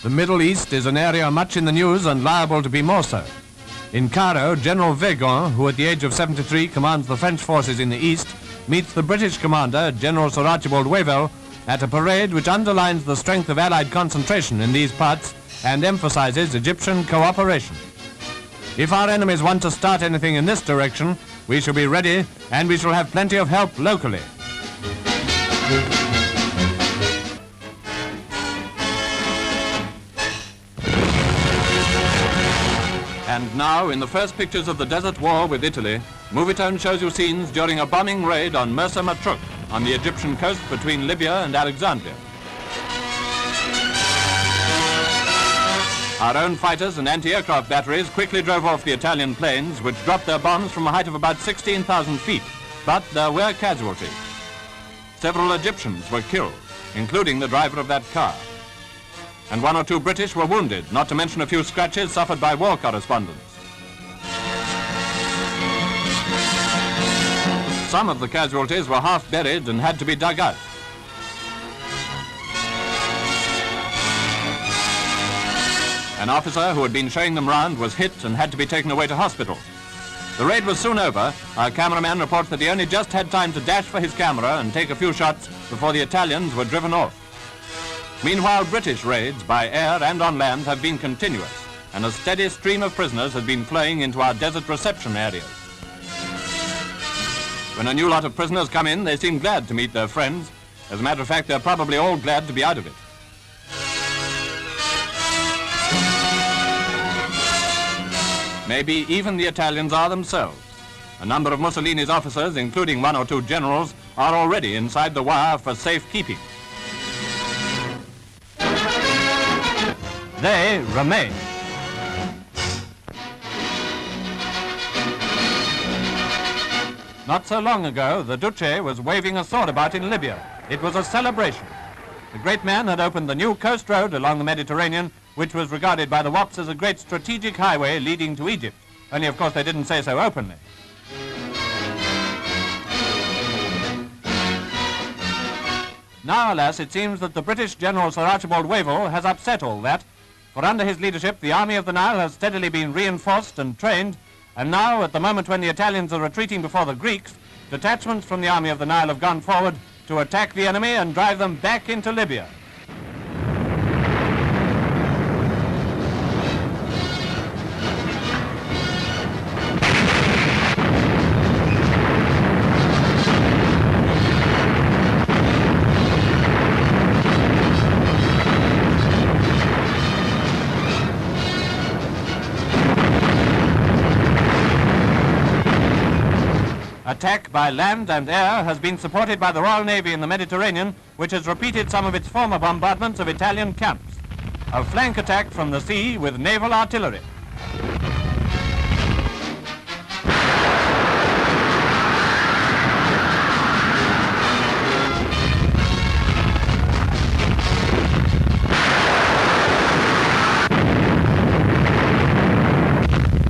The Middle East is an area much in the news and liable to be more so. In Cairo, General Weygand, who at the age of 73 commands the French forces in the east, meets the British commander, General Sir Archibald Wavell, at a parade which underlines the strength of Allied concentration in these parts and emphasizes Egyptian cooperation. If our enemies want to start anything in this direction, we shall be ready and we shall have plenty of help locally. And now, in the first pictures of the Desert War with Italy, Movietone shows you scenes during a bombing raid on Mersa Matruh on the Egyptian coast between Libya and Alexandria. Our own fighters and anti-aircraft batteries quickly drove off the Italian planes, which dropped their bombs from a height of about 16,000 feet, but there were casualties. Several Egyptians were killed, including the driver of that car. And 1 or 2 British were wounded, not to mention a few scratches suffered by war correspondents. Some of the casualties were half buried and had to be dug out. An officer who had been showing them round was hit and had to be taken away to hospital. The raid was soon over. Our cameraman reports that he only just had time to dash for his camera and take a few shots before the Italians were driven off. Meanwhile, British raids by air and on land have been continuous, and a steady stream of prisoners has been flowing into our desert reception areas. When a new lot of prisoners come in, they seem glad to meet their friends. As a matter of fact, they're probably all glad to be out of it. Maybe even the Italians are themselves. A number of Mussolini's officers, including 1 or 2 generals, are already inside the wire for safekeeping. They remain. Not so long ago, the Duce was waving a sword about in Libya. It was a celebration. The great man had opened the new coast road along the Mediterranean, which was regarded by the Wops as a great strategic highway leading to Egypt. Only, of course, they didn't say so openly. Now, alas, it seems that the British General Sir Archibald Wavell has upset all that, for under his leadership, the Army of the Nile has steadily been reinforced and trained, and now, at the moment when the Italians are retreating before the Greeks, detachments from the Army of the Nile have gone forward to attack the enemy and drive them back into Libya. Attack by land and air has been supported by the Royal Navy in the Mediterranean, which has repeated some of its former bombardments of Italian camps. A flank attack from the sea with naval artillery.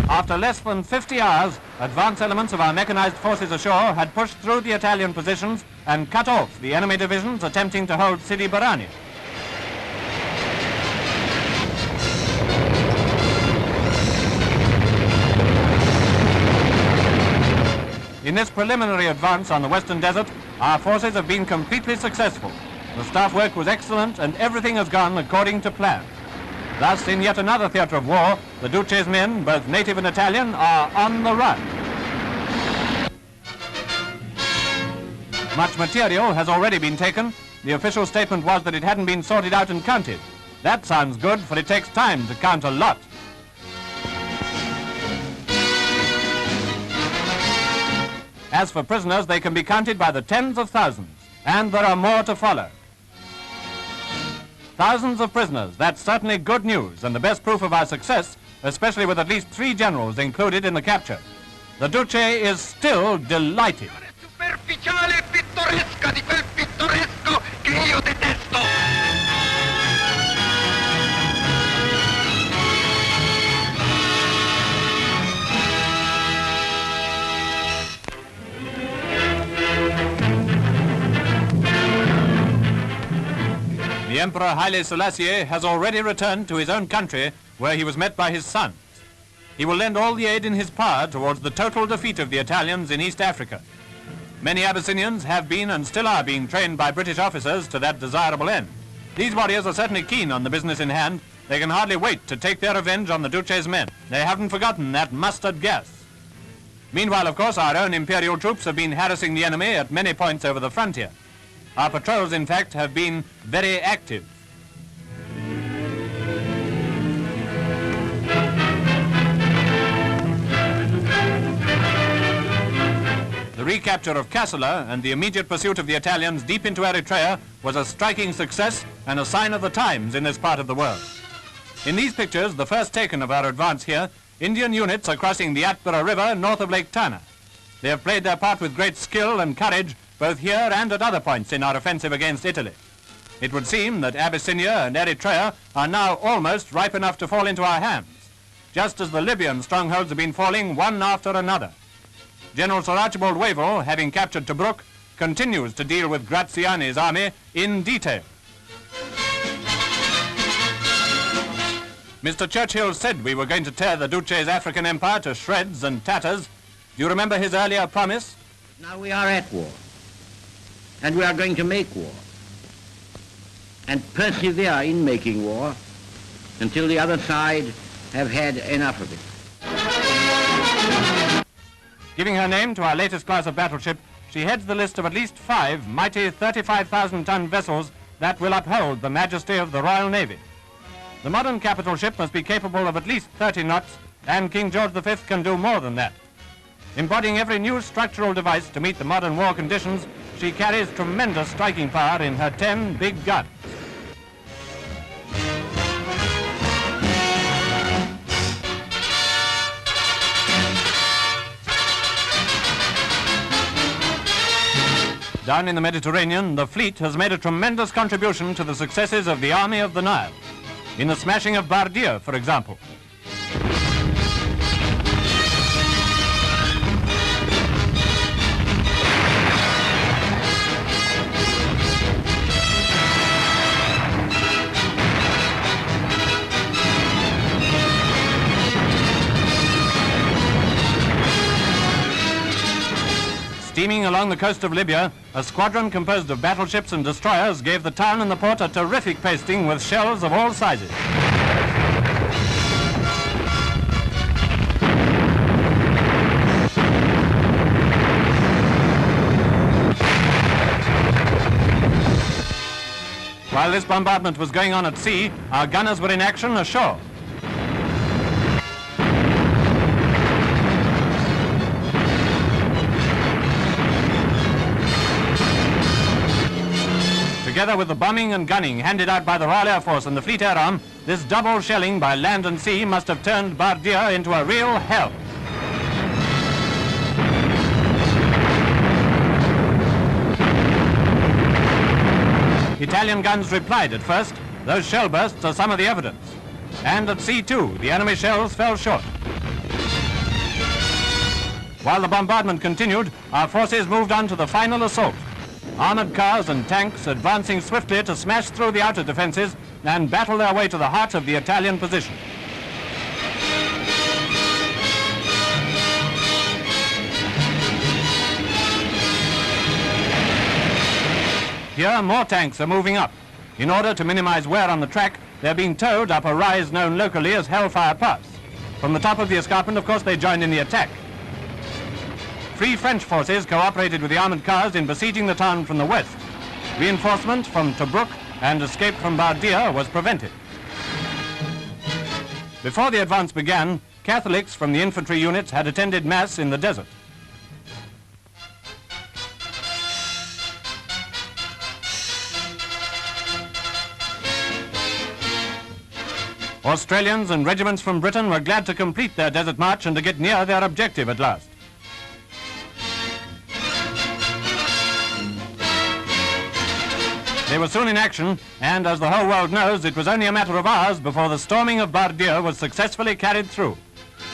After less than 50 hours, advance elements of our mechanized forces ashore had pushed through the Italian positions and cut off the enemy divisions attempting to hold Sidi Barrani. In this preliminary advance on the Western Desert, our forces have been completely successful. The staff work was excellent and everything has gone according to plan. Thus, in yet another theatre of war, the Duce's men, both native and Italian, are on the run. Much material has already been taken. The official statement was that it hadn't been sorted out and counted. That sounds good, for it takes time to count a lot. As for prisoners, they can be counted by the tens of thousands, and there are more to follow. Thousands of prisoners, that's certainly good news and the best proof of our success, especially with at least 3 generals included in the capture. The Duce is still delighted. Superficiale e pittoresca di quel pittoresco che io detesto! The Emperor Haile Selassie has already returned to his own country, where he was met by his sons. He will lend all the aid in his power towards the total defeat of the Italians in East Africa. Many Abyssinians have been and still are being trained by British officers to that desirable end. These warriors are certainly keen on the business in hand. They can hardly wait to take their revenge on the Duce's men. They haven't forgotten that mustard gas. Meanwhile, of course, our own imperial troops have been harassing the enemy at many points over the frontier. Our patrols, in fact, have been very active. The recapture of Kassala and the immediate pursuit of the Italians deep into Eritrea was a striking success and a sign of the times in this part of the world. In these pictures, the first taken of our advance here, Indian units are crossing the Atbara River north of Lake Tana. They have played their part with great skill and courage, both here and at other points in our offensive against Italy. It would seem that Abyssinia and Eritrea are now almost ripe enough to fall into our hands, just as the Libyan strongholds have been falling one after another. General Sir Archibald Wavell, having captured Tobruk, continues to deal with Graziani's army in detail. Mr. Churchill said we were going to tear the Duce's African empire to shreds and tatters. Do you remember his earlier promise? Now we are at war, and we are going to make war, and persevere in making war until the other side have had enough of it. Giving her name to our latest class of battleship, she heads the list of at least 5 mighty 35,000-ton vessels that will uphold the majesty of the Royal Navy. The modern capital ship must be capable of at least 30 knots, and King George V can do more than that. Embodying every new structural device to meet the modern war conditions, she carries tremendous striking power in her 10 big guns. Down in the Mediterranean, the fleet has made a tremendous contribution to the successes of the Army of the Nile. In the smashing of Bardia, for example. Steaming along the coast of Libya, a squadron composed of battleships and destroyers gave the town and the port a terrific pasting with shells of all sizes. While this bombardment was going on at sea, our gunners were in action ashore. Together with the bombing and gunning handed out by the Royal Air Force and the Fleet Air Arm, this double shelling by land and sea must have turned Bardia into a real hell. Italian guns replied at first. Those shell bursts are some of the evidence. And at sea too, the enemy shells fell short. While the bombardment continued, our forces moved on to the final assault. Armored cars and tanks advancing swiftly to smash through the outer defenses and battle their way to the heart of the Italian position. Here, more tanks are moving up. In order to minimize wear on the track, they're being towed up a rise known locally as Hellfire Pass. From the top of the escarpment, of course, they joined in the attack. Free French forces cooperated with the armored cars in besieging the town from the west. Reinforcement from Tobruk and escape from Bardia was prevented. Before the advance began, Catholics from the infantry units had attended Mass in the desert. Australians and regiments from Britain were glad to complete their desert march and to get near their objective at last. They were soon in action, and as the whole world knows, it was only a matter of hours before the storming of Bardia was successfully carried through.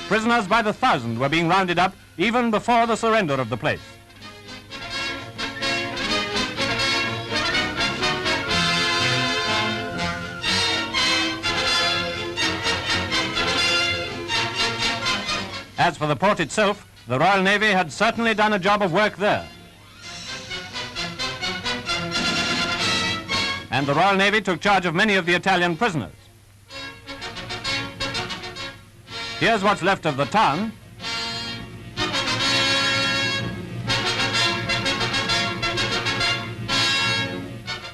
Prisoners by the thousand were being rounded up even before the surrender of the place. As for the port itself, the Royal Navy had certainly done a job of work there. And the Royal Navy took charge of many of the Italian prisoners. Here's what's left of the town.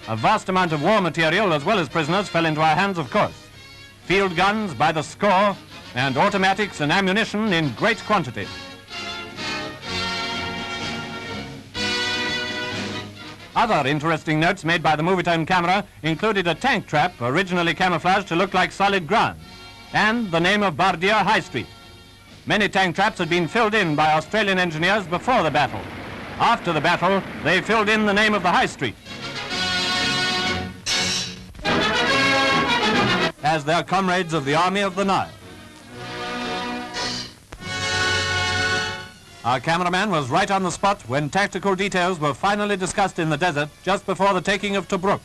A vast amount of war material as well as prisoners fell into our hands, of course. Field guns by the score and automatics and ammunition in great quantities. Other interesting notes made by the Movietone camera included a tank trap originally camouflaged to look like solid ground, and the name of Bardia High Street. Many tank traps had been filled in by Australian engineers before the battle. After the battle, they filled in the name of the High Street as their comrades of the Army of the Nile. Our cameraman was right on the spot when tactical details were finally discussed in the desert just before the taking of Tobruk.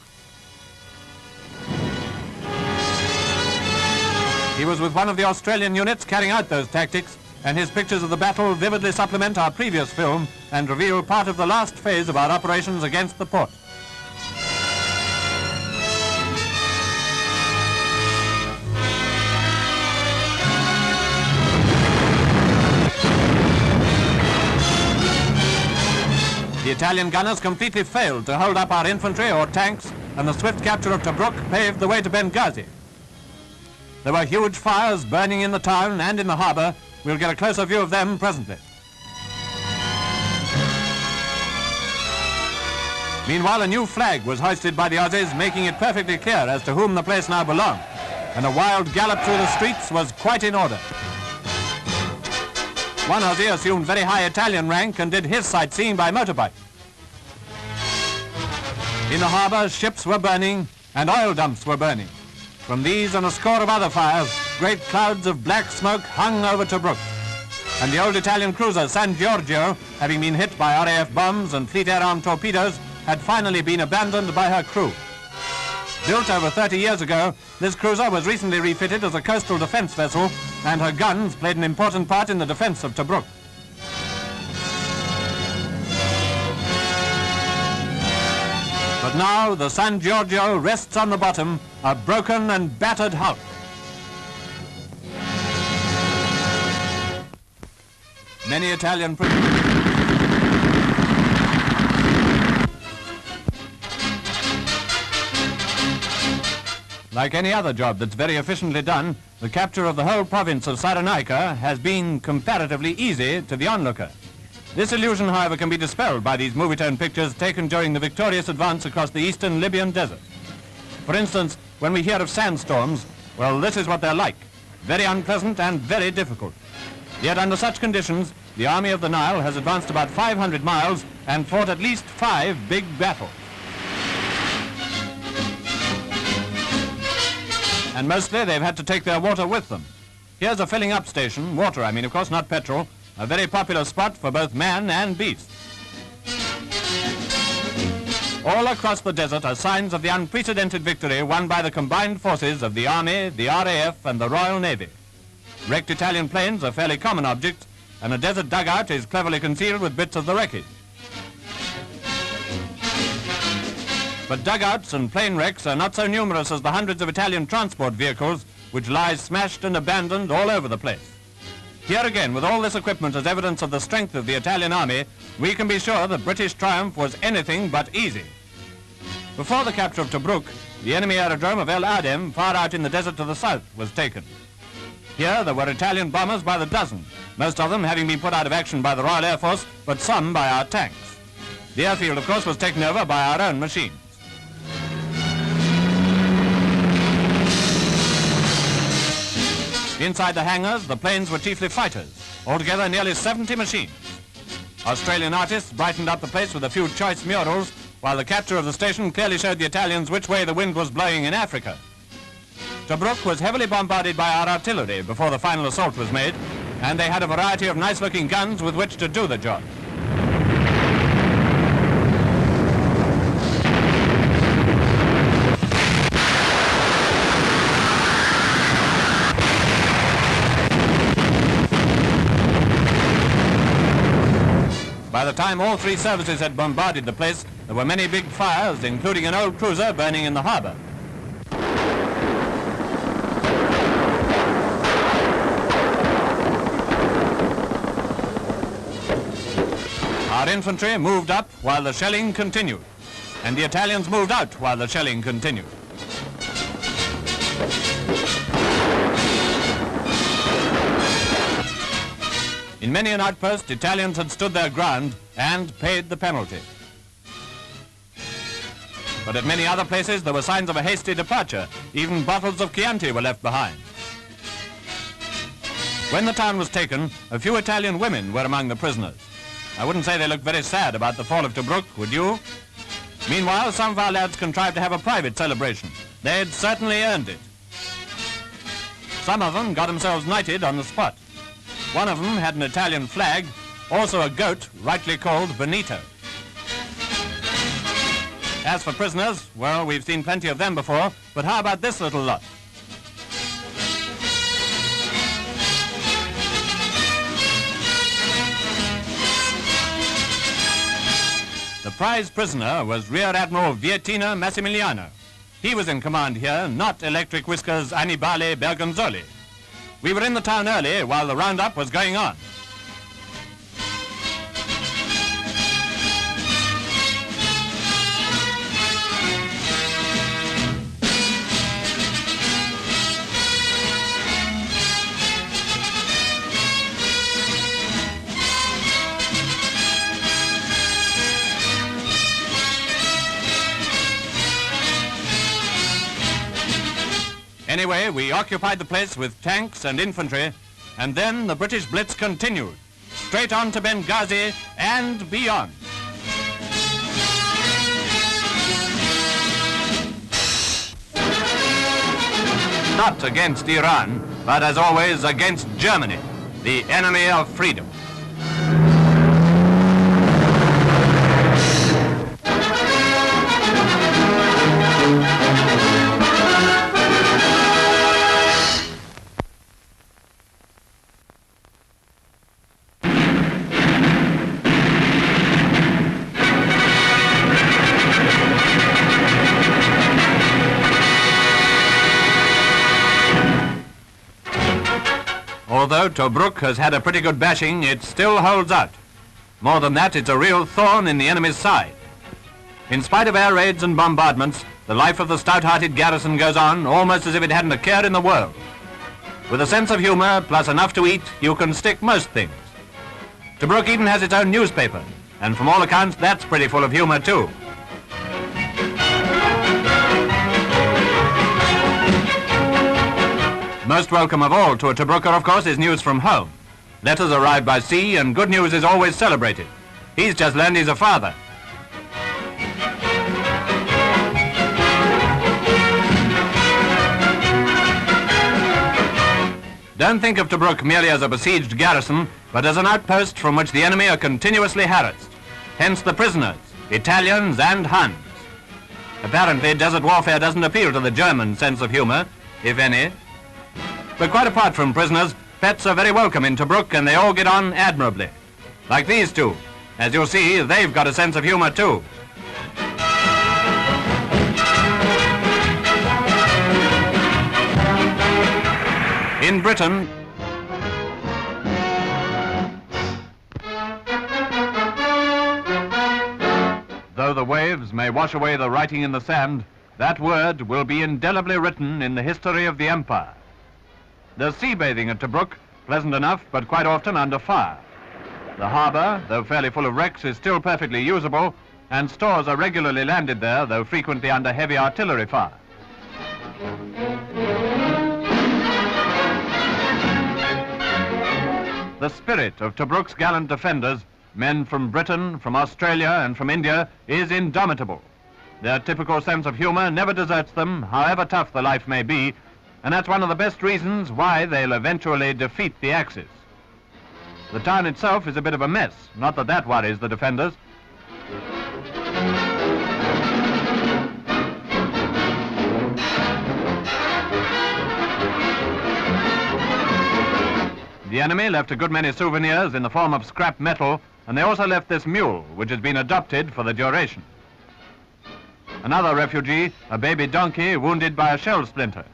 He was with one of the Australian units carrying out those tactics, and his pictures of the battle vividly supplement our previous film and reveal part of the last phase of our operations against the port. The Italian gunners completely failed to hold up our infantry or tanks, and the swift capture of Tobruk paved the way to Benghazi. There were huge fires burning in the town and in the harbour. We'll get a closer view of them presently. Meanwhile, a new flag was hoisted by the Aussies, making it perfectly clear as to whom the place now belonged, and a wild gallop through the streets was quite in order. One Aussie assumed very high Italian rank and did his sightseeing by motorbike. In the harbour, ships were burning and oil dumps were burning. From these and a score of other fires, great clouds of black smoke hung over Tobruk. And the old Italian cruiser San Giorgio, having been hit by RAF bombs and Fleet Air Arm torpedoes, had finally been abandoned by her crew. Built over 30 years ago, this cruiser was recently refitted as a coastal defence vessel, and her guns played an important part in the defence of Tobruk. But now the San Giorgio rests on the bottom, a broken and battered hulk. Many Italian prisoners. Like any other job that's very efficiently done, the capture of the whole province of Cyrenaica has been comparatively easy to the onlooker. This illusion, however, can be dispelled by these Movietone pictures taken during the victorious advance across the eastern Libyan desert. For instance, when we hear of sandstorms, well, this is what they're like. Very unpleasant and very difficult. Yet under such conditions, the Army of the Nile has advanced about 500 miles and fought at least 5 big battles. And mostly they've had to take their water with them. Here's a filling up station, water I mean, of course, not petrol, a very popular spot for both man and beast. All across the desert are signs of the unprecedented victory won by the combined forces of the Army, the RAF and the Royal Navy. Wrecked Italian planes are fairly common objects, and a desert dugout is cleverly concealed with bits of the wreckage. But dugouts and plane wrecks are not so numerous as the hundreds of Italian transport vehicles which lie smashed and abandoned all over the place. Here again, with all this equipment as evidence of the strength of the Italian army, we can be sure that British triumph was anything but easy. Before the capture of Tobruk, the enemy aerodrome of El Adem, far out in the desert to the south, was taken. Here there were Italian bombers by the dozen, most of them having been put out of action by the Royal Air Force, but some by our tanks. The airfield, of course, was taken over by our own machines. Inside the hangars, the planes were chiefly fighters, altogether nearly 70 machines. Australian artists brightened up the place with a few choice murals, while the capture of the station clearly showed the Italians which way the wind was blowing in Africa. Tobruk was heavily bombarded by our artillery before the final assault was made, and they had a variety of nice-looking guns with which to do the job. time all three services had bombarded the place, there were many big fires, including an old cruiser burning in the harbor. Our infantry moved up while the shelling continued, and the Italians moved out while the shelling continued. In many an outpost, Italians had stood their ground and paid the penalty. But at many other places, there were signs of a hasty departure. Even bottles of Chianti were left behind. When the town was taken, a few Italian women were among the prisoners. I wouldn't say they looked very sad about the fall of Tobruk, would you? Meanwhile, some of our lads contrived to have a private celebration. They'd certainly earned it. Some of them got themselves knighted on the spot. One of them had an Italian flag, also a goat, rightly called Benito. As for prisoners, well, we've seen plenty of them before, but how about this little lot? The prize prisoner was Rear Admiral Viettina Massimiliano. He was in command here, not Electric Whiskers Annibale Bergonzoli. We were in the town early while the roundup was going on. Anyway, we occupied the place with tanks and infantry, and then the British Blitz continued, straight on to Benghazi and beyond. Not against Iran, but as always against Germany, the enemy of freedom. Although Tobruk has had a pretty good bashing, it still holds out. More than that, it's a real thorn in the enemy's side. In spite of air raids and bombardments, the life of the stout-hearted garrison goes on almost as if it hadn't a care in the world. With a sense of humor, plus enough to eat, you can stick most things. Tobruk even has its own newspaper, and from all accounts, that's pretty full of humor too. Most welcome of all to a Tobruker, of course, is news from home. Letters arrive by sea, and good news is always celebrated. He's just learned he's a father. Don't think of Tobruk merely as a besieged garrison, but as an outpost from which the enemy are continuously harassed. Hence the prisoners, Italians and Huns. Apparently, desert warfare doesn't appeal to the German sense of humor, if any. But quite apart from prisoners, pets are very welcome in Tobruk, and they all get on admirably. Like these two. As you'll see, they've got a sense of humor too. In Britain, though the waves may wash away the writing in the sand, that word will be indelibly written in the history of the empire. There's sea bathing at Tobruk, pleasant enough, but quite often under fire. The harbour, though fairly full of wrecks, is still perfectly usable, and stores are regularly landed there, though frequently under heavy artillery fire. The spirit of Tobruk's gallant defenders, men from Britain, from Australia, and from India, is indomitable. Their typical sense of humor never deserts them, however tough the life may be, and that's one of the best reasons why they'll eventually defeat the Axis. The town itself is a bit of a mess, not that that worries the defenders. The The enemy left a good many souvenirs in the form of scrap metal, and they also left this mule, which has been adopted for the duration. Another refugee, a baby donkey wounded by a shell splinter.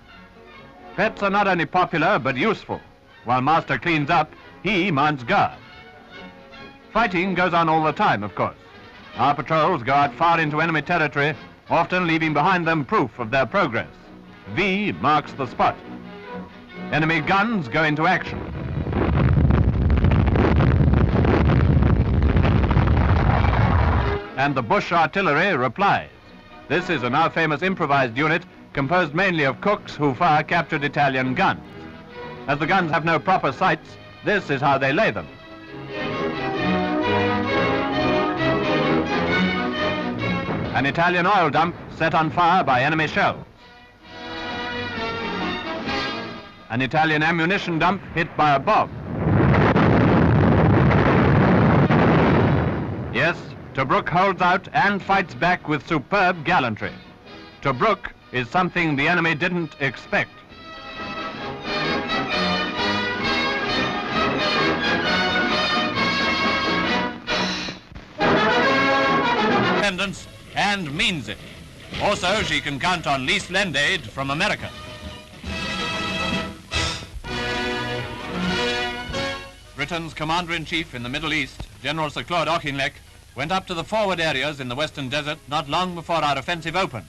Pets are not only popular, but useful. While master cleans up, he mounts guard. Fighting goes on all the time, of course. Our patrols go out far into enemy territory, often leaving behind them proof of their progress. V marks the spot. Enemy guns go into action. And the Bush artillery replies. This is a now famous improvised unit composed mainly of cooks who fire captured Italian guns. As the guns have no proper sights, this is how they lay them. An Italian oil dump set on fire by enemy shells. An Italian ammunition dump hit by a bomb. Yes, Tobruk holds out and fights back with superb gallantry. Tobruk is something the enemy didn't expect. Independence and means it. Also, she can count on least lend aid from America. Britain's Commander-in-Chief in the Middle East, General Sir Claude Auchinleck, went up to the forward areas in the Western Desert not long before our offensive opened.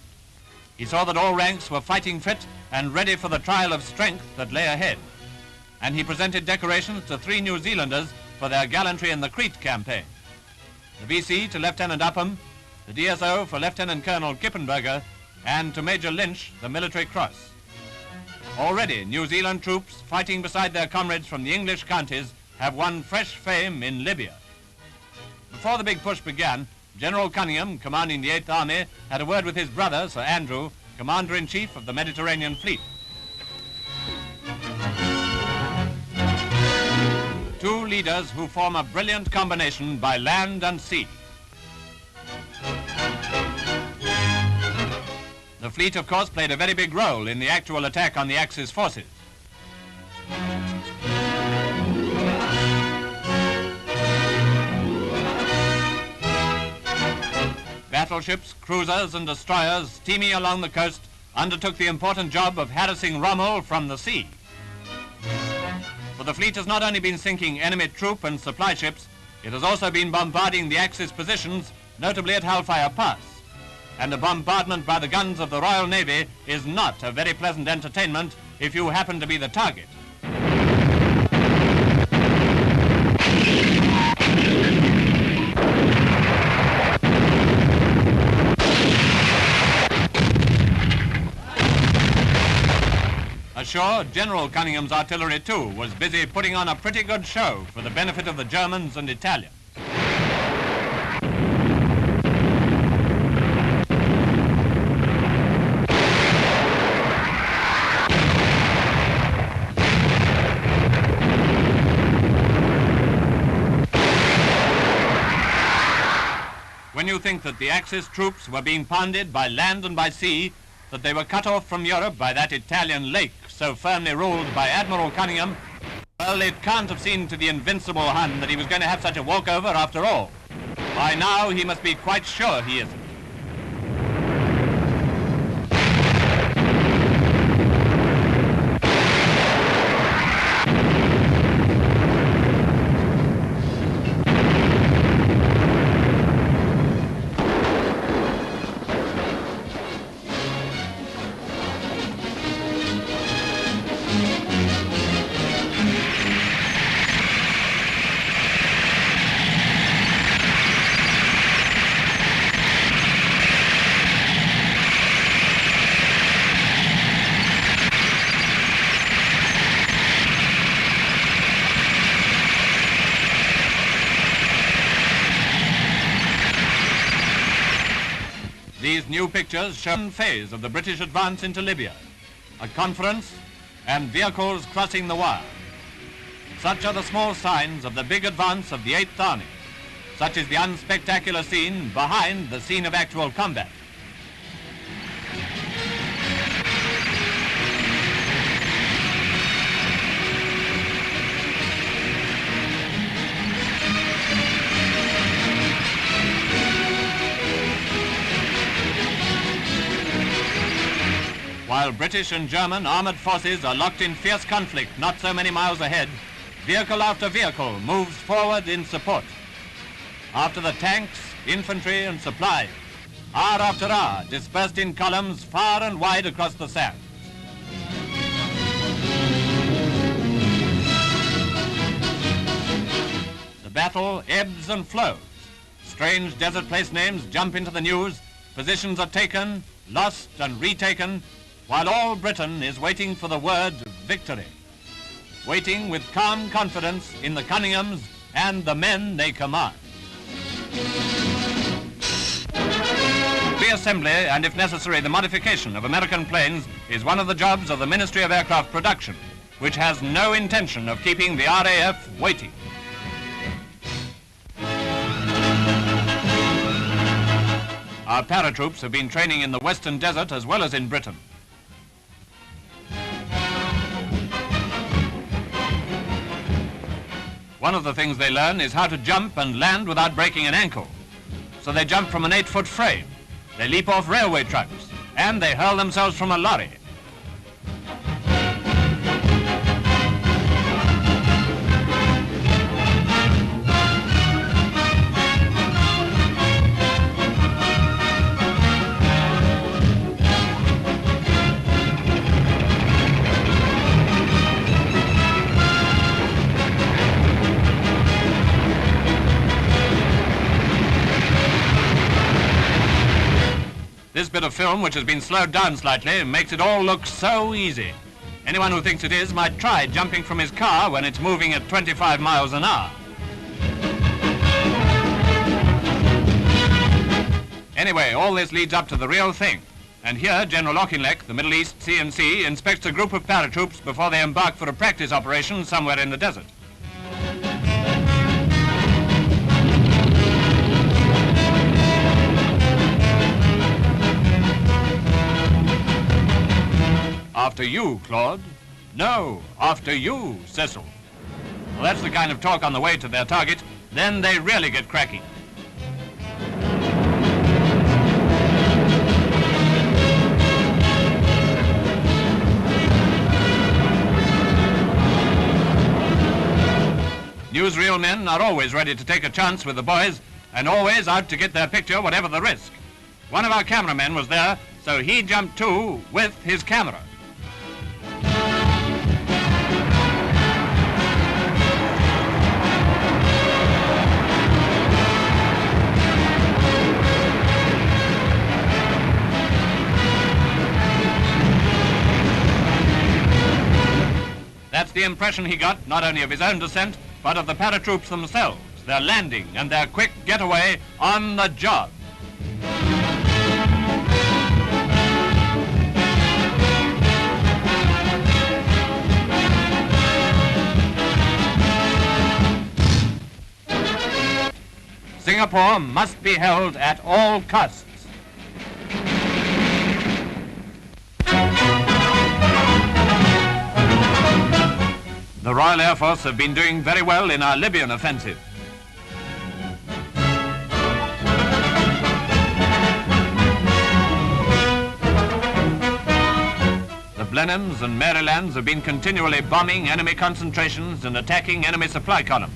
He saw that all ranks were fighting fit and ready for the trial of strength that lay ahead. And he presented decorations to 3 New Zealanders for their gallantry in the Crete campaign. The VC to Lieutenant Upham, the DSO for Lieutenant Colonel Kippenberger, and to Major Lynch, the Military Cross. Already, New Zealand troops fighting beside their comrades from the English counties have won fresh fame in Libya. Before the big push began, General Cunningham, commanding the 8th Army, had a word with his brother, Sir Andrew, Commander-in-Chief of the Mediterranean Fleet. 2 leaders who form a brilliant combination by land and sea. The fleet, of course, played a very big role in the actual attack on the Axis forces. Battleships, cruisers and destroyers steaming along the coast undertook the important job of harassing Rommel from the sea. For the fleet has not only been sinking enemy troop and supply ships, it has also been bombarding the Axis positions, notably at Hellfire Pass. And a bombardment by the guns of the Royal Navy is not a very pleasant entertainment if you happen to be the target. Ashore, General Cunningham's artillery, too, was busy putting on a pretty good show for the benefit of the Germans and Italians. When you think that the Axis troops were being pounded by land and by sea, that they were cut off from Europe by that Italian lake so firmly ruled by Admiral Cunningham, well, it can't have seemed to the invincible Hun that he was going to have such a walkover after all. By now, he must be quite sure he isn't. These new pictures show one phase of the British advance into Libya, a conference and vehicles crossing the wire. Such are the small signs of the big advance of the 8th Army. Such is the unspectacular scene behind the scene of actual combat. While British and German armored forces are locked in fierce conflict not so many miles ahead, vehicle after vehicle moves forward in support. After the tanks, infantry and supplies, hour after hour dispersed in columns far and wide across the sands. The battle ebbs and flows. Strange desert place names jump into the news, positions are taken, lost and retaken, while all Britain is waiting for the word victory. Waiting with calm confidence in the Cunninghams and the men they command. Reassembly and, if necessary, the modification of American planes is one of the jobs of the Ministry of Aircraft Production, which has no intention of keeping the RAF waiting. Our paratroops have been training in the Western Desert as well as in Britain. One of the things they learn is how to jump and land without breaking an ankle. So they jump from an 8-foot frame, they leap off railway trucks, and they hurl themselves from a lorry. This bit of film, which has been slowed down slightly, makes it all look so easy. Anyone who thinks it is might try jumping from his car when it's moving at 25 miles an hour. Anyway, all this leads up to the real thing. And here, General Auchinleck, the Middle East CNC, inspects a group of paratroops before they embark for a practice operation somewhere in the desert. After you, Claude. No, after you, Cecil. Well, that's the kind of talk on the way to their target. Then they really get cracking. Newsreel men are always ready to take a chance with the boys and always out to get their picture, whatever the risk. One of our cameramen was there, so he jumped too with his camera. That's the impression he got, not only of his own descent, but of the paratroops themselves, their landing and their quick getaway on the job. Singapore must be held at all costs. The Royal Air Force have been doing very well in our Libyan offensive. The Blenheims and Marylands have been continually bombing enemy concentrations and attacking enemy supply columns.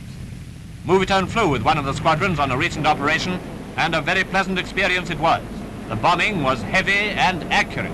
Movietone flew with one of the squadrons on a recent operation, and a very pleasant experience it was. The bombing was heavy and accurate.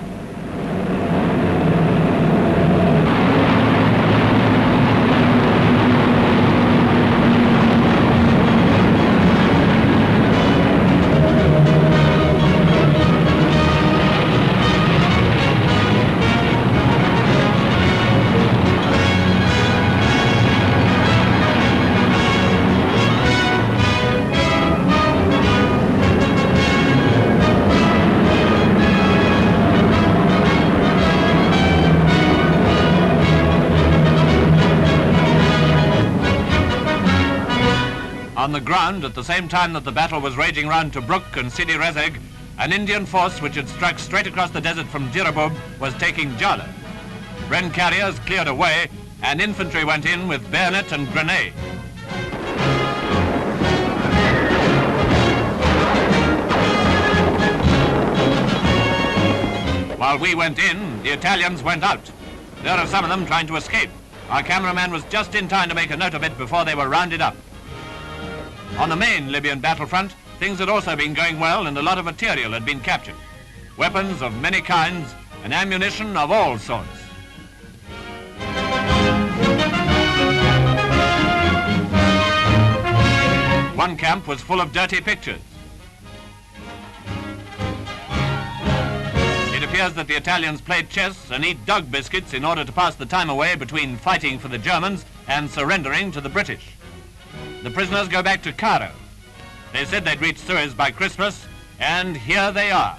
On the ground, at the same time that the battle was raging round Tobruk and Sidi Rezeg, an Indian force which had struck straight across the desert from Jirabub was taking Jala. Bren carriers cleared away, and infantry went in with bayonet and grenade. While we went in, the Italians went out. There are some of them trying to escape. Our cameraman was just in time to make a note of it before they were rounded up. On the main Libyan battlefront, things had also been going well and a lot of material had been captured. Weapons of many kinds and ammunition of all sorts. One camp was full of dirty pictures. It appears that the Italians played chess and eat dog biscuits in order to pass the time away between fighting for the Germans and surrendering to the British. The prisoners go back to Cairo. They said they'd reach Suez by Christmas, and here they are.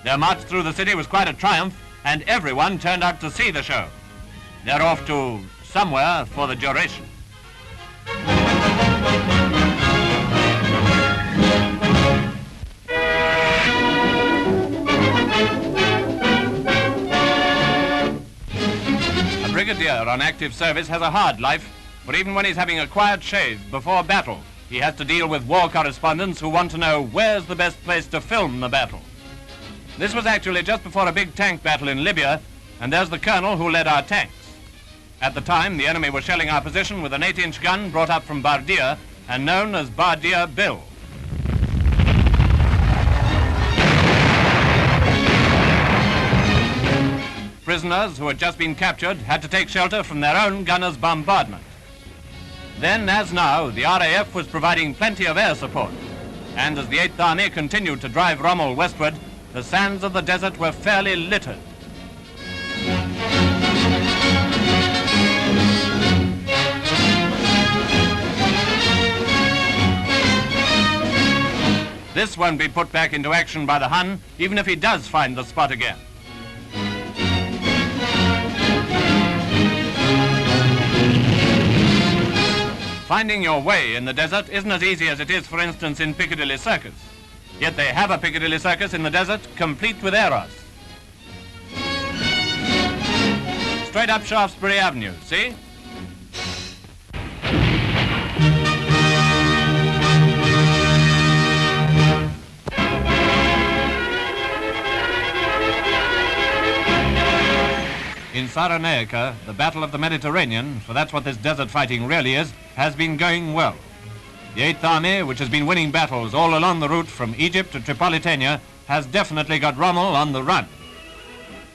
Their march through the city was quite a triumph, and everyone turned out to see the show. They're off to somewhere for the duration. A brigadier on active service has a hard life, for even when he's having a quiet shave before battle, he has to deal with war correspondents who want to know where's the best place to film the battle. This was actually just before a big tank battle in Libya, and there's the colonel who led our tanks. At the time, the enemy was shelling our position with an 8-inch gun brought up from Bardia and known as Bardia Bill. Prisoners who had just been captured had to take shelter from their own gunners' bombardment. Then, as now, the RAF was providing plenty of air support, and as the 8th Army continued to drive Rommel westward, the sands of the desert were fairly littered. This won't be put back into action by the Hun, even if he does find the spot again. Finding your way in the desert isn't as easy as it is, for instance, in Piccadilly Circus. Yet they have a Piccadilly Circus in the desert, complete with Eros. Straight up Shaftesbury Avenue, see? In Cyrenaica, the Battle of the Mediterranean, for that's what this desert fighting really is, has been going well. The 8th Army, which has been winning battles all along the route from Egypt to Tripolitania, has definitely got Rommel on the run.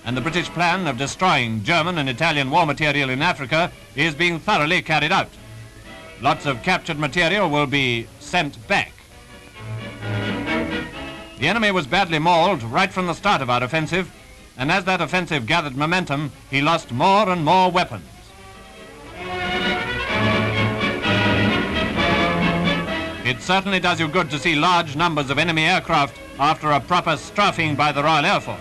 And the British plan of destroying German and Italian war material in Africa is being thoroughly carried out. Lots of captured material will be sent back. The enemy was badly mauled right from the start of our offensive, and as that offensive gathered momentum, he lost more and more weapons. It certainly does you good to see large numbers of enemy aircraft after a proper strafing by the Royal Air Force.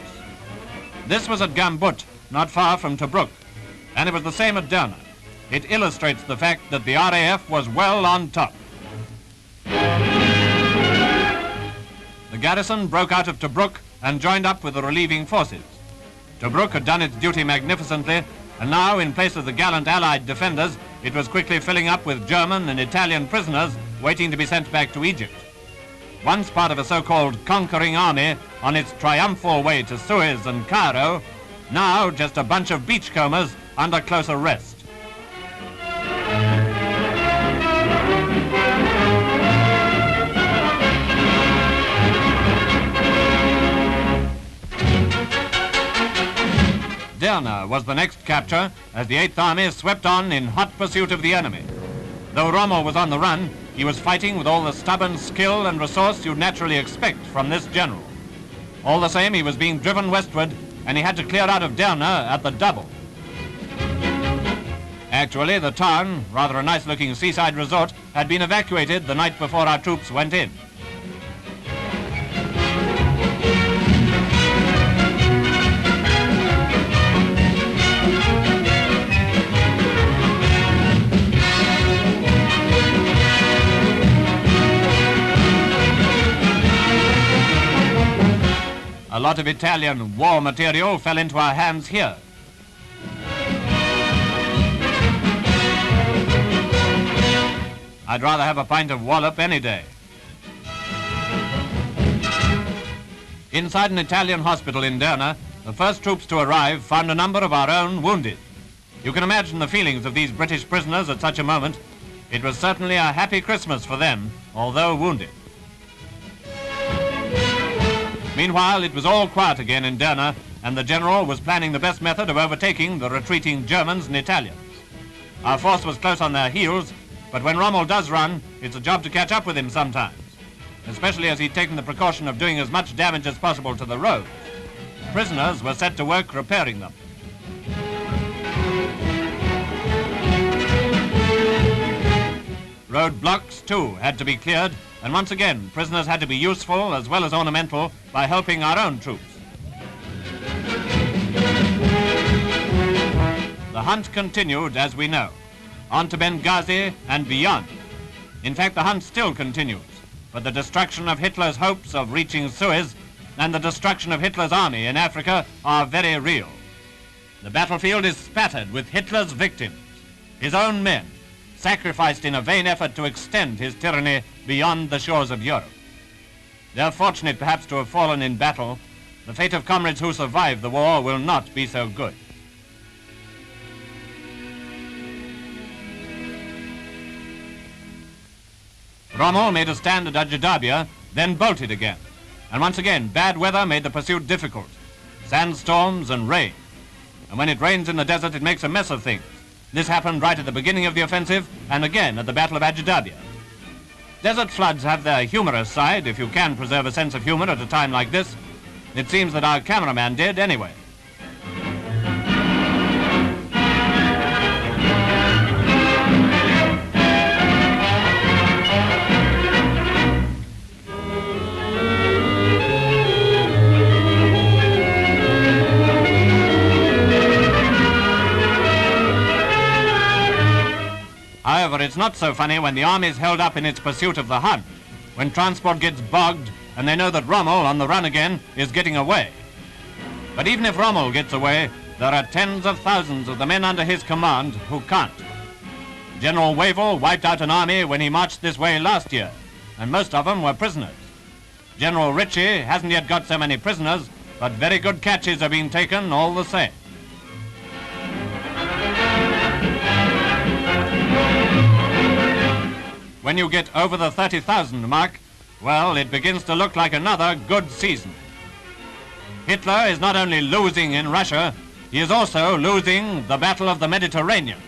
This was at Gambut, not far from Tobruk, and it was the same at Derna. It illustrates the fact that the RAF was well on top. The garrison broke out of Tobruk and joined up with the relieving forces. Tobruk had done its duty magnificently, and now, in place of the gallant Allied defenders, it was quickly filling up with German and Italian prisoners waiting to be sent back to Egypt. Once part of a so-called conquering army on its triumphal way to Suez and Cairo, now just a bunch of beachcombers under close arrest. Derna was the next capture as the 8th Army swept on in hot pursuit of the enemy. Though Rommel was on the run, he was fighting with all the stubborn skill and resource you'd naturally expect from this general. All the same, he was being driven westward, and he had to clear out of Derna at the double. Actually, the town, rather a nice-looking seaside resort, had been evacuated the night before our troops went in. A lot of Italian war material fell into our hands here. I'd rather have a pint of wallop any day. Inside an Italian hospital in Derna, the first troops to arrive found a number of our own wounded. You can imagine the feelings of these British prisoners at such a moment. It was certainly a happy Christmas for them, although wounded. Meanwhile, it was all quiet again in Derna, and the general was planning the best method of overtaking the retreating Germans and Italians. Our force was close on their heels, but when Rommel does run, it's a job to catch up with him sometimes, especially as he'd taken the precaution of doing as much damage as possible to the roads. Prisoners were set to work repairing them. Road blocks, too, had to be cleared, and once again, prisoners had to be useful as well as ornamental by helping our own troops. The hunt continued, as we know, on to Benghazi and beyond. In fact, the hunt still continues, but the destruction of Hitler's hopes of reaching Suez and the destruction of Hitler's army in Africa are very real. The battlefield is spattered with Hitler's victims, his own men, sacrificed in a vain effort to extend his tyranny beyond the shores of Europe. They're fortunate perhaps to have fallen in battle. The fate of comrades who survived the war will not be so good. Rommel made a stand at Ajdabiya, then bolted again. And once again, bad weather made the pursuit difficult. Sandstorms and rain. And when it rains in the desert, it makes a mess of things. This happened right at the beginning of the offensive, and again at the Battle of Ajdabiya. Desert floods have their humorous side, if you can preserve a sense of humor at a time like this. It seems that our cameraman did anyway. However, it's not so funny when the army's held up in its pursuit of the Hun, when transport gets bogged and they know that Rommel, on the run again, is getting away. But even if Rommel gets away, there are tens of thousands of the men under his command who can't. General Wavell wiped out an army when he marched this way last year, and most of them were prisoners. General Ritchie hasn't yet got so many prisoners, but very good catches are being taken all the same. When you get over the 30,000 mark, well, it begins to look like another good season. Hitler is not only losing in Russia, he is also losing the Battle of the Mediterranean.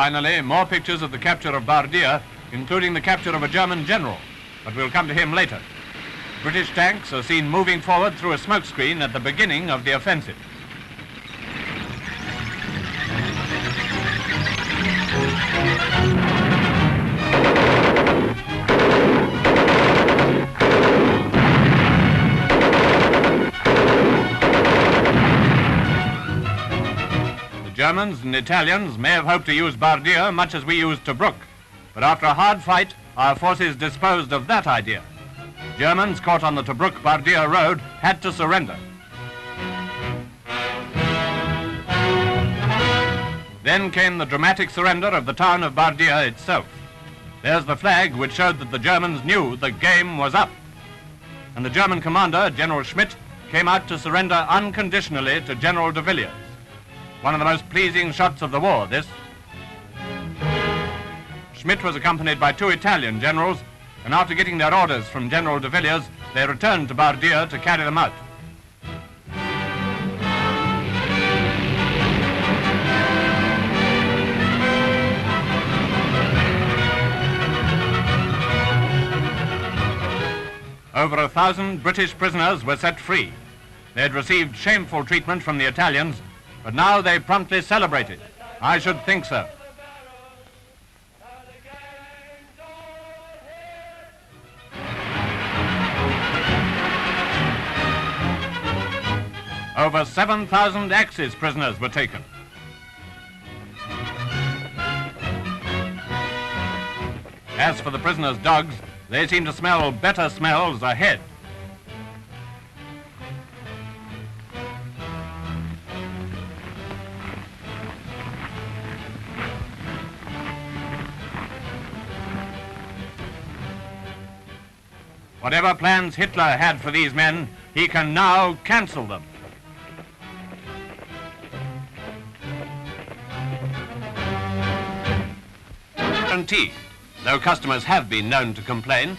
Finally, more pictures of the capture of Bardia, including the capture of a German general, but we'll come to him later. British tanks are seen moving forward through a smokescreen at the beginning of the offensive. The Germans and Italians may have hoped to use Bardia much as we used Tobruk, but after a hard fight, our forces disposed of that idea. Germans caught on the Tobruk-Bardia road had to surrender. Then came the dramatic surrender of the town of Bardia itself. There's the flag which showed that the Germans knew the game was up. And the German commander, General Schmidt, came out to surrender unconditionally to General de Villiers. One of the most pleasing shots of the war, this. Schmidt was accompanied by 2 Italian generals, and after getting their orders from General de Villiers, they returned to Bardia to carry them out. Over 1,000 British prisoners were set free. They had received shameful treatment from the Italians, but now they promptly celebrated. I should think so. Over 7,000 Axis prisoners were taken. As for the prisoners' dogs, they seem to smell better smells ahead. Whatever plans Hitler had for these men, he can now cancel them. Guaranteed, though customers have been known to complain.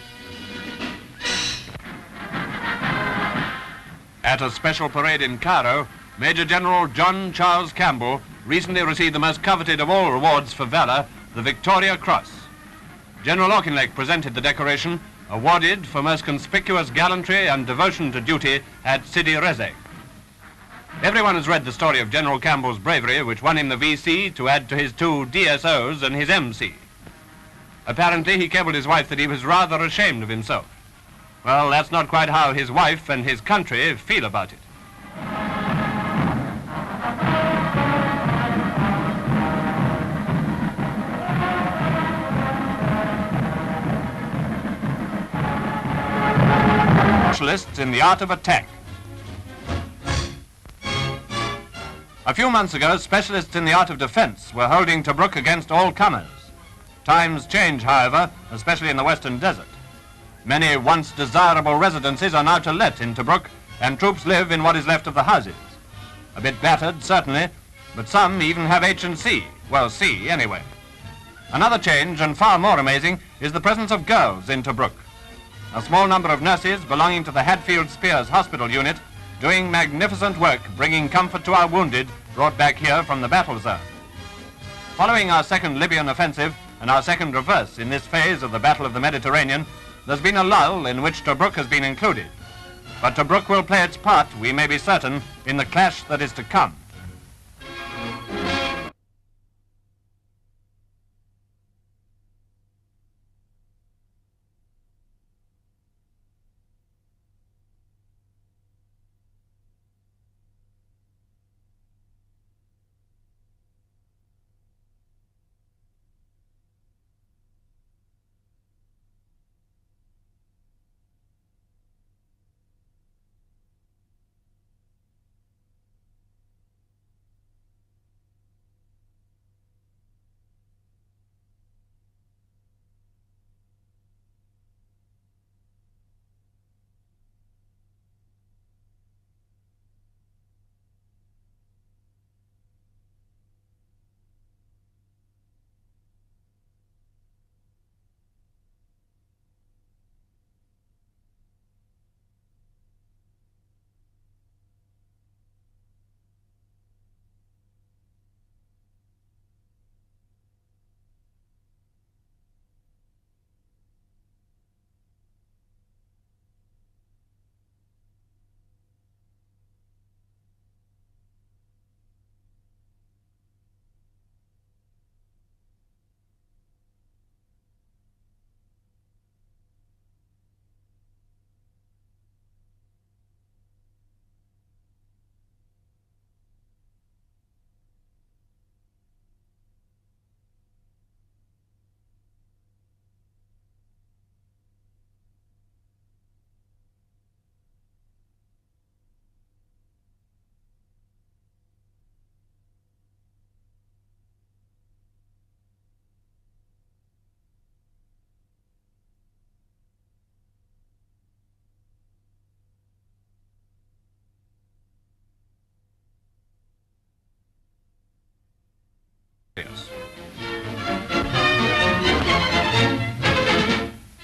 At a special parade in Cairo, Major General John Charles Campbell recently received the most coveted of all rewards for valor, the Victoria Cross. General Auchinleck presented the decoration, awarded for most conspicuous gallantry and devotion to duty at Sidi Rezek. Everyone has read the story of General Campbell's bravery, which won him the VC to add to his 2 DSOs and his MC. Apparently, he cabled his wife that he was rather ashamed of himself. Well, that's not quite how his wife and his country feel about it. Specialists in the art of attack. A few months ago, specialists in the art of defense were holding Tobruk against all comers. Times change, however, especially in the Western Desert. Many once desirable residences are now to let in Tobruk, and troops live in what is left of the houses. A bit battered, certainly, but some even have H&C, well, C anyway. Another change, and far more amazing, is the presence of girls in Tobruk. A small number of nurses belonging to the Hadfield Spears Hospital unit doing magnificent work bringing comfort to our wounded brought back here from the battle zone. Following our second Libyan offensive and our second reverse in this phase of the Battle of the Mediterranean, there's been a lull in which Tobruk has been included. But Tobruk will play its part, we may be certain, in the clash that is to come.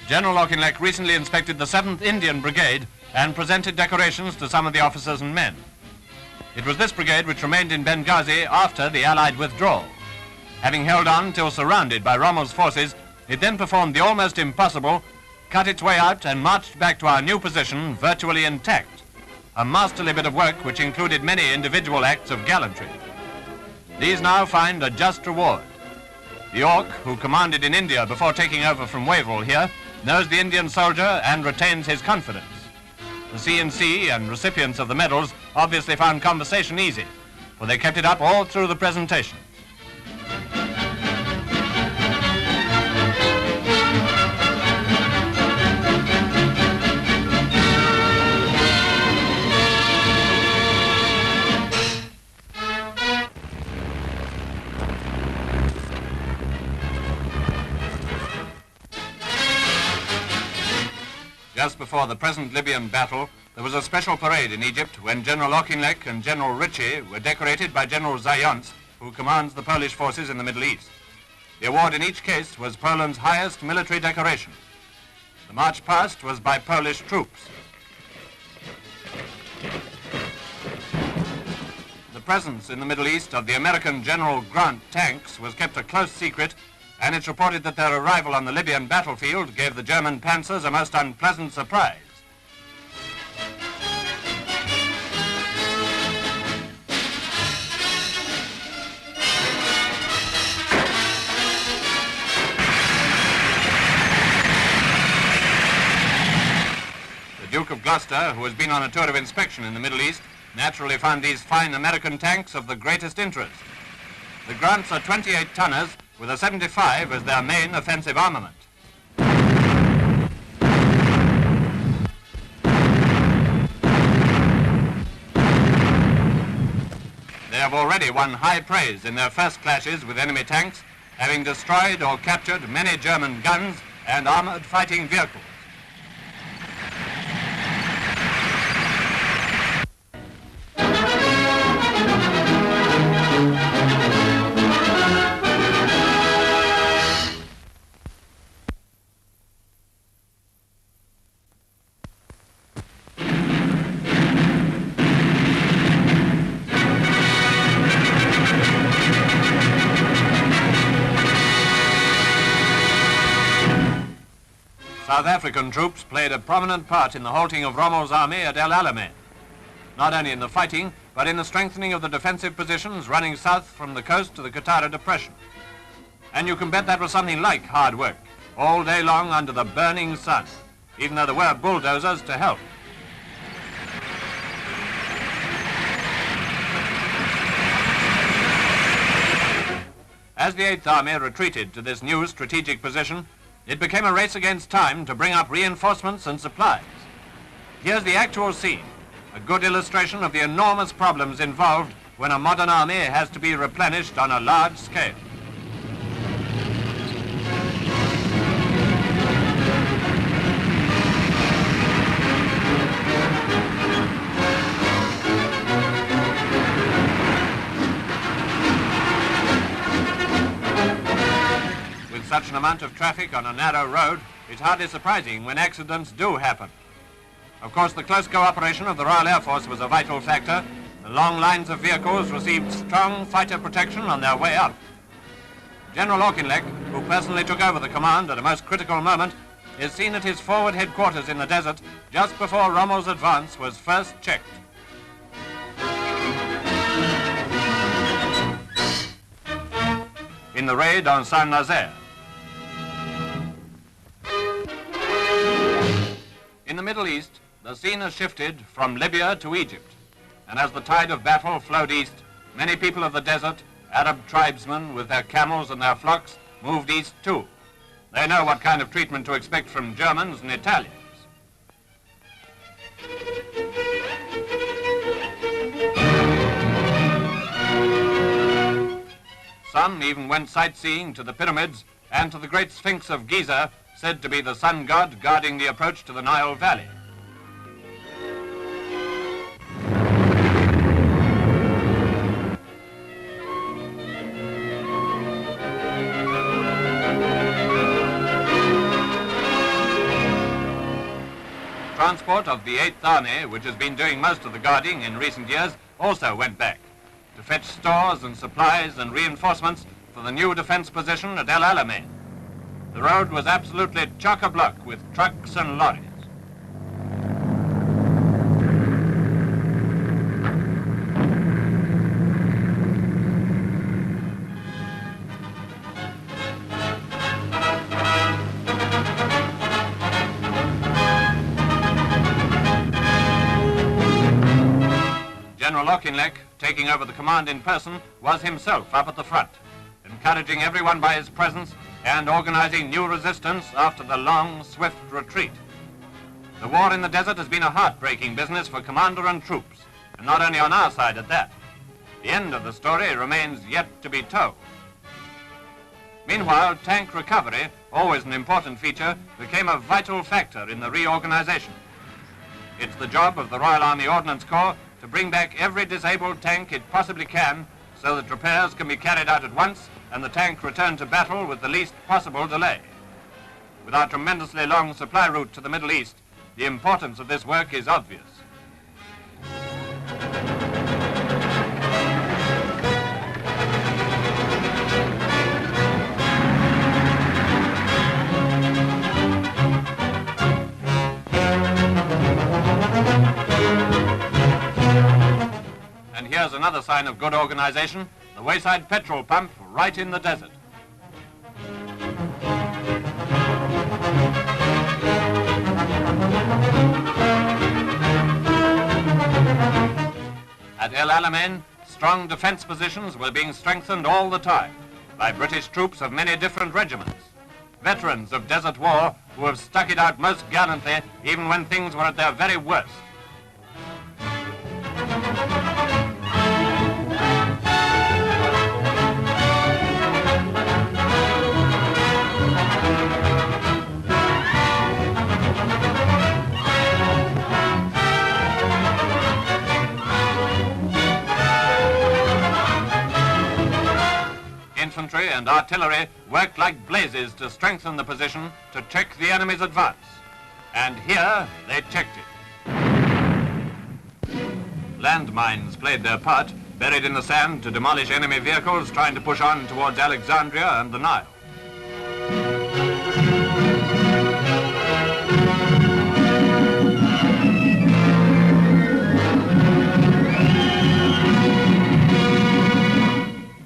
General Auchinleck recently inspected the 7th Indian Brigade and presented decorations to some of the officers and men. It was this brigade which remained in Benghazi after the Allied withdrawal. Having held on till surrounded by Rommel's forces, it then performed the almost impossible, cut its way out and marched back to our new position virtually intact. A masterly bit of work which included many individual acts of gallantry. These now find a just reward. The York, who commanded in India before taking over from Wavell here, knows the Indian soldier and retains his confidence. The C&C and recipients of the medals obviously found conversation easy, for they kept it up all through the presentation. Just before the present Libyan battle, there was a special parade in Egypt when General Auchinleck and General Ritchie were decorated by General Zając, who commands the Polish forces in the Middle East. The award in each case was Poland's highest military decoration. The march past was by Polish troops. The presence in the Middle East of the American General Grant tanks was kept a close secret, and it's reported that their arrival on the Libyan battlefield gave the German panzers a most unpleasant surprise. The Duke of Gloucester, who has been on a tour of inspection in the Middle East, naturally found these fine American tanks of the greatest interest. The Grants are 28-tonners, with a 75 as their main offensive armament. They have already won high praise in their first clashes with enemy tanks, having destroyed or captured many German guns and armored fighting vehicles. South African troops played a prominent part in the halting of Rommel's army at El Alamein, not only in the fighting, but in the strengthening of the defensive positions running south from the coast to the Katara Depression. And you can bet that was something like hard work, all day long under the burning sun, even though there were bulldozers to help. As the 8th Army retreated to this new strategic position, it became a race against time to bring up reinforcements and supplies. Here's the actual scene, a good illustration of the enormous problems involved when a modern army has to be replenished on a large scale. Such an amount of traffic on a narrow road, it's hardly surprising when accidents do happen. Of course, the close cooperation of the Royal Air Force was a vital factor. The long lines of vehicles received strong fighter protection on their way up. General Auchinleck, who personally took over the command at a most critical moment, is seen at his forward headquarters in the desert just before Rommel's advance was first checked. In the raid on Saint-Nazaire. In the Middle East, the scene has shifted from Libya to Egypt, and as the tide of battle flowed east, many people of the desert, Arab tribesmen with their camels and their flocks, moved east too. They know what kind of treatment to expect from Germans and Italians. Some even went sightseeing to the pyramids and to the great Sphinx of Giza, said to be the sun god guarding the approach to the Nile Valley. transport of the 8th Army, which has been doing most of the guarding in recent years, also went back to fetch stores and supplies and reinforcements for the new defense position at El Alamein. The road was absolutely chock-a-block with trucks and lorries. General Auchinleck, taking over the command in person, was himself up at the front, encouraging everyone by his presence and organizing new resistance after the long, swift retreat. The war in the desert has been a heartbreaking business for commander and troops, and not only on our side at that. The end of the story remains yet to be told. Meanwhile, tank recovery, always an important feature, became a vital factor in the reorganization. It's the job of the Royal Army Ordnance Corps to bring back every disabled tank it possibly can so that repairs can be carried out at once and the tank returned to battle with the least possible delay. With our tremendously long supply route to the Middle East, the importance of this work is obvious. And here's another sign of good organization, the wayside petrol pump right in the desert. At El Alamein, strong defense positions were being strengthened all the time by British troops of many different regiments. Veterans of desert war who have stuck it out most gallantly even when things were at their very worst. Infantry and artillery worked like blazes to strengthen the position to check the enemy's advance. And here they checked it. Landmines played their part, buried in the sand to demolish enemy vehicles trying to push on towards Alexandria and the Nile.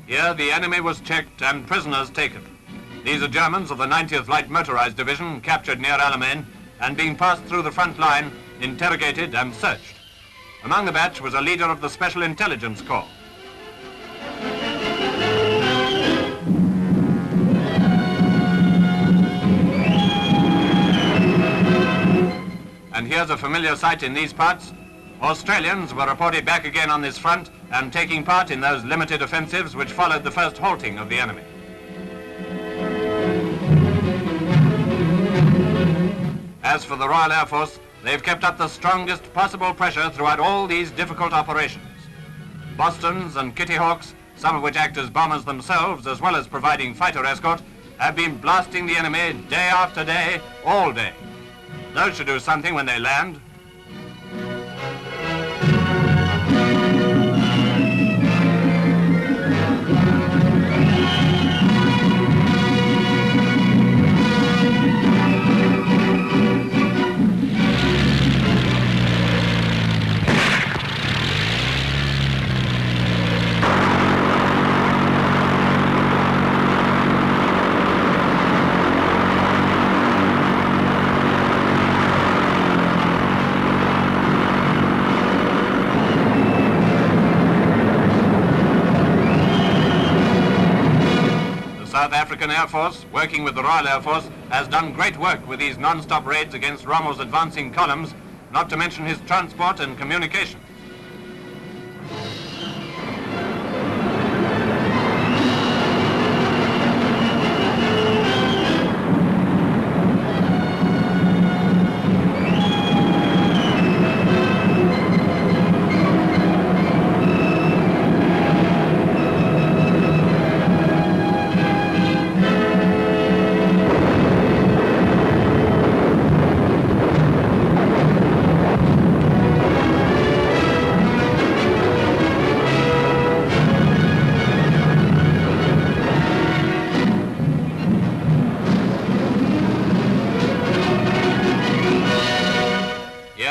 Here the enemy was checked and prisoners taken. These are Germans of the 90th Light Motorized Division captured near Alamein and being passed through the front line, interrogated and searched. Among the batch was a leader of the Special Intelligence Corps. And here's a familiar sight in these parts. Australians were reported back again on this front and taking part in those limited offensives which followed the first halting of the enemy. As for the Royal Air Force, they've kept up the strongest possible pressure throughout all these difficult operations. Bostons and Kitty Hawks, some of which act as bombers themselves as well as providing fighter escort, have been blasting the enemy day after day, all day. Those should do something when they land. South African Air Force, working with the Royal Air Force, has done great work with these non-stop raids against Rommel's advancing columns, not to mention his transport and communication.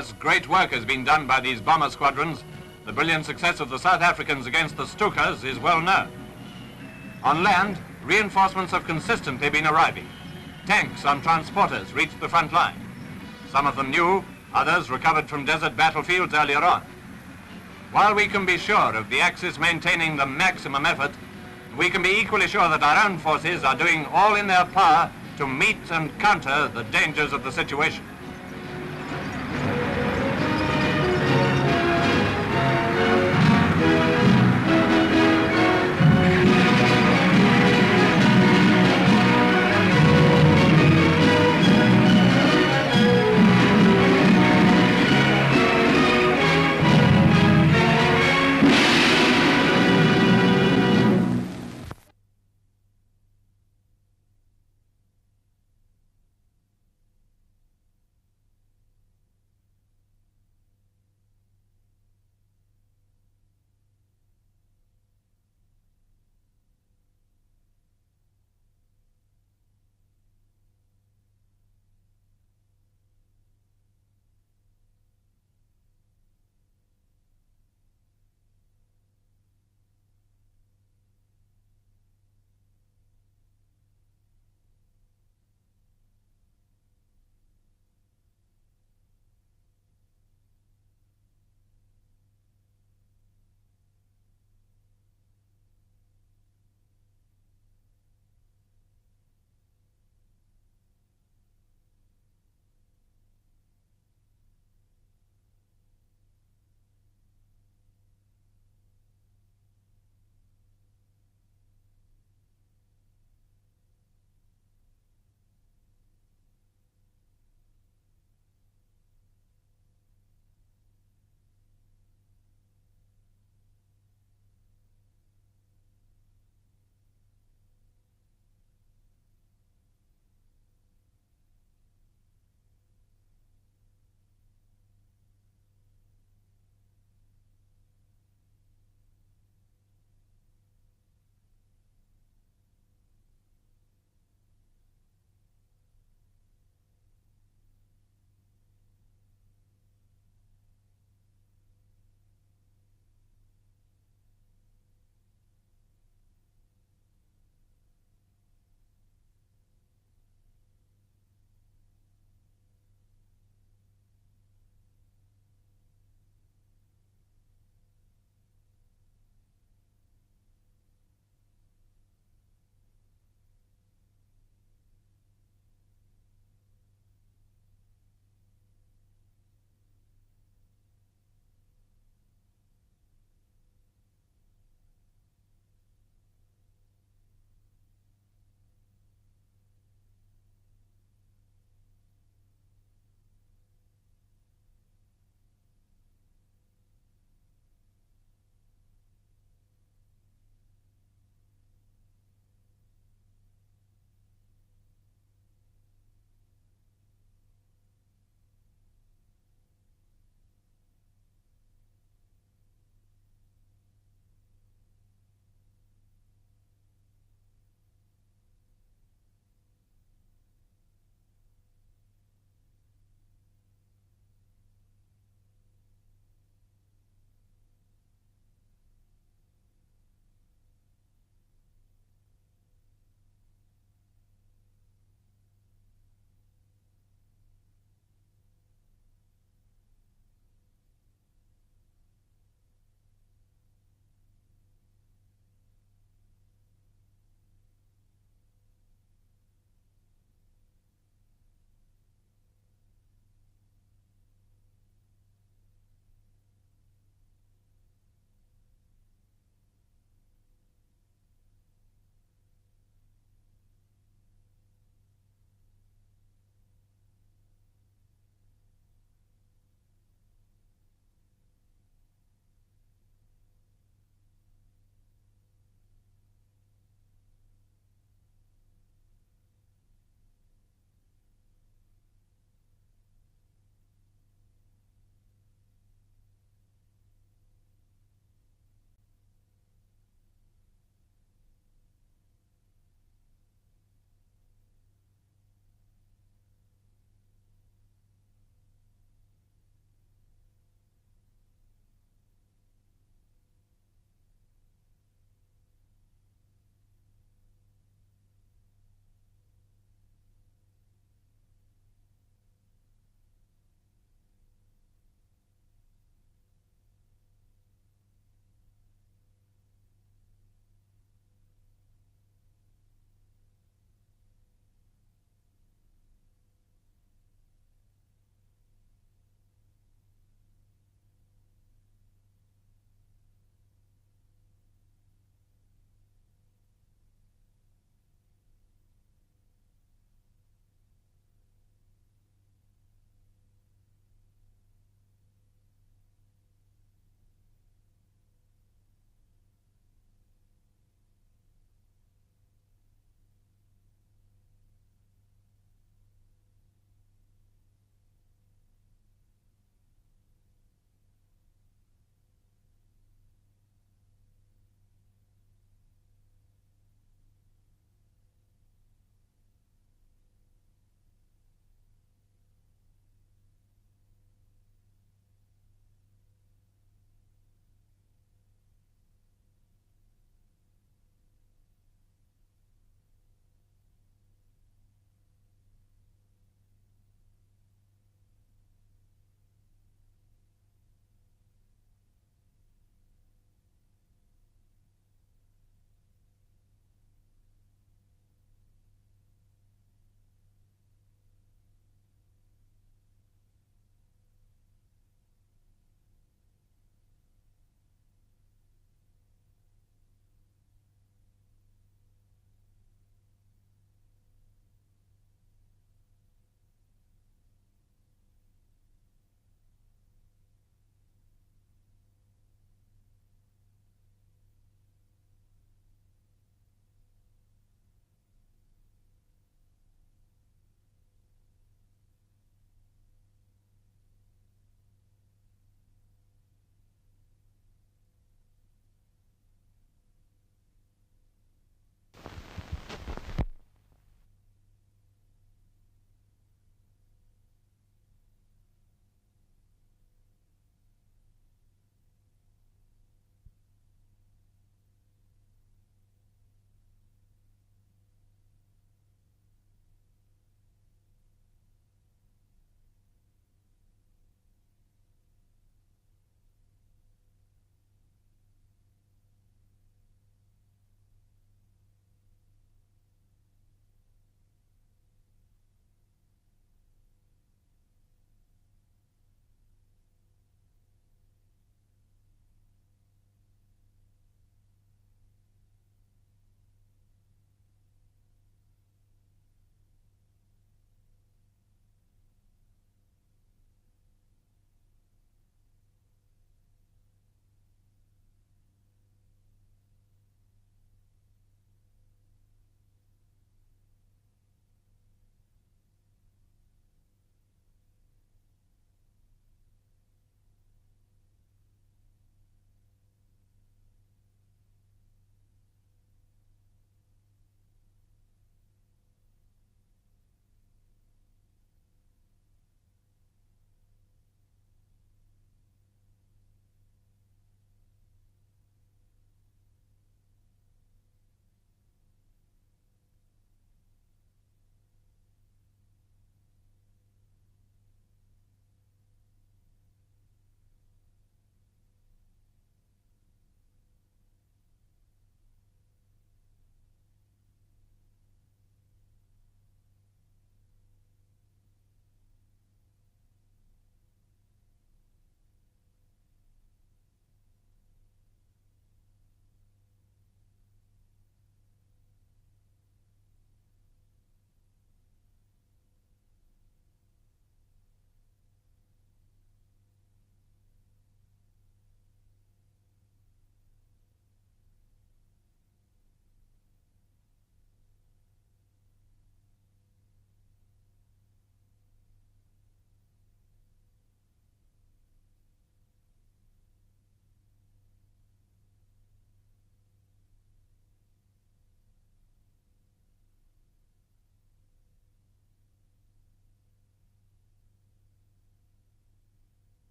Yes, great work has been done by these bomber squadrons. The brilliant success of the South Africans against the Stukas is well known. On land, reinforcements have consistently been arriving. Tanks on transporters reached the front line. Some of them new, others recovered from desert battlefields earlier on. While we can be sure of the Axis maintaining the maximum effort, we can be equally sure that our own forces are doing all in their power to meet and counter the dangers of the situation.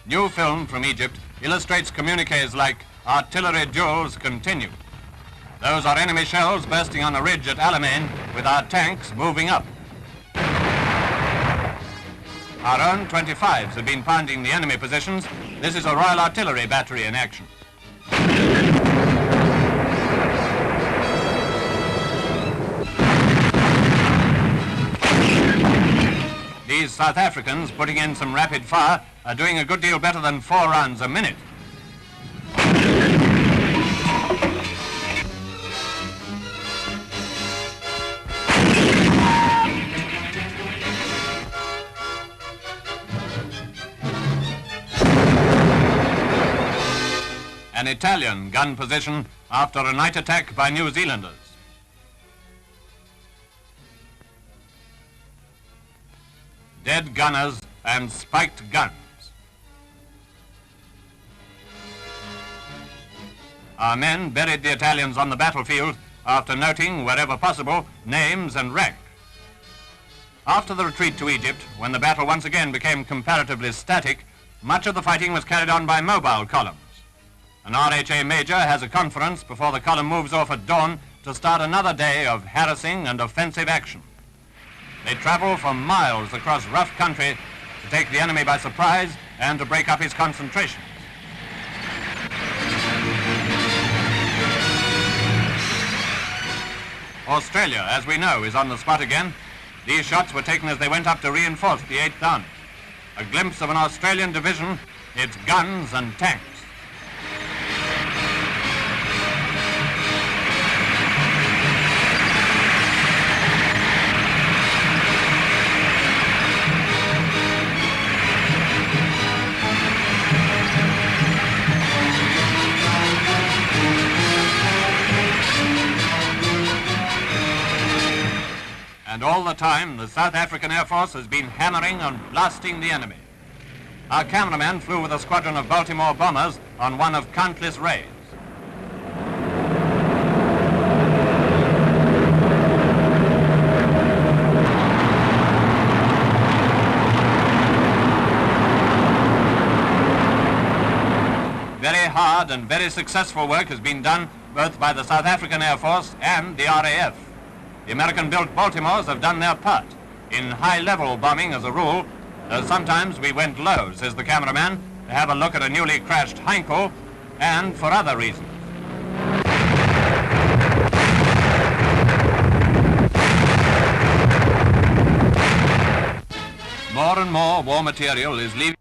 New film from Egypt illustrates communiques like artillery duels continue. Those are enemy shells bursting on a ridge at Alamein with our tanks moving up. Our own 25s have been pounding the enemy positions. This is a Royal Artillery battery in action. These South Africans, putting in some rapid fire, are doing a good deal better than 4 rounds a minute. An Italian gun position after a night attack by New Zealanders. Dead gunners and spiked guns. Our men buried the Italians on the battlefield after noting, wherever possible, names and rank. After the retreat to Egypt, when the battle once again became comparatively static, much of the fighting was carried on by mobile columns. An RHA major has a conference before the column moves off at dawn to start another day of harassing and offensive action. They travel for miles across rough country to take the enemy by surprise and to break up his concentrations. Australia, as we know, is on the spot again. These shots were taken as they went up to reinforce the 8th Army. A glimpse of an Australian division, its guns and tanks. And all the time, the South African Air Force has been hammering and blasting the enemy. Our cameraman flew with a squadron of Baltimore bombers on one of countless raids. Very hard and very successful work has been done both by the South African Air Force and the RAF. The American-built Baltimores have done their part. In high-level bombing, as a rule, sometimes we went low, says the cameraman, to have a look at a newly crashed Heinkel, and for other reasons. More and more war material is leaving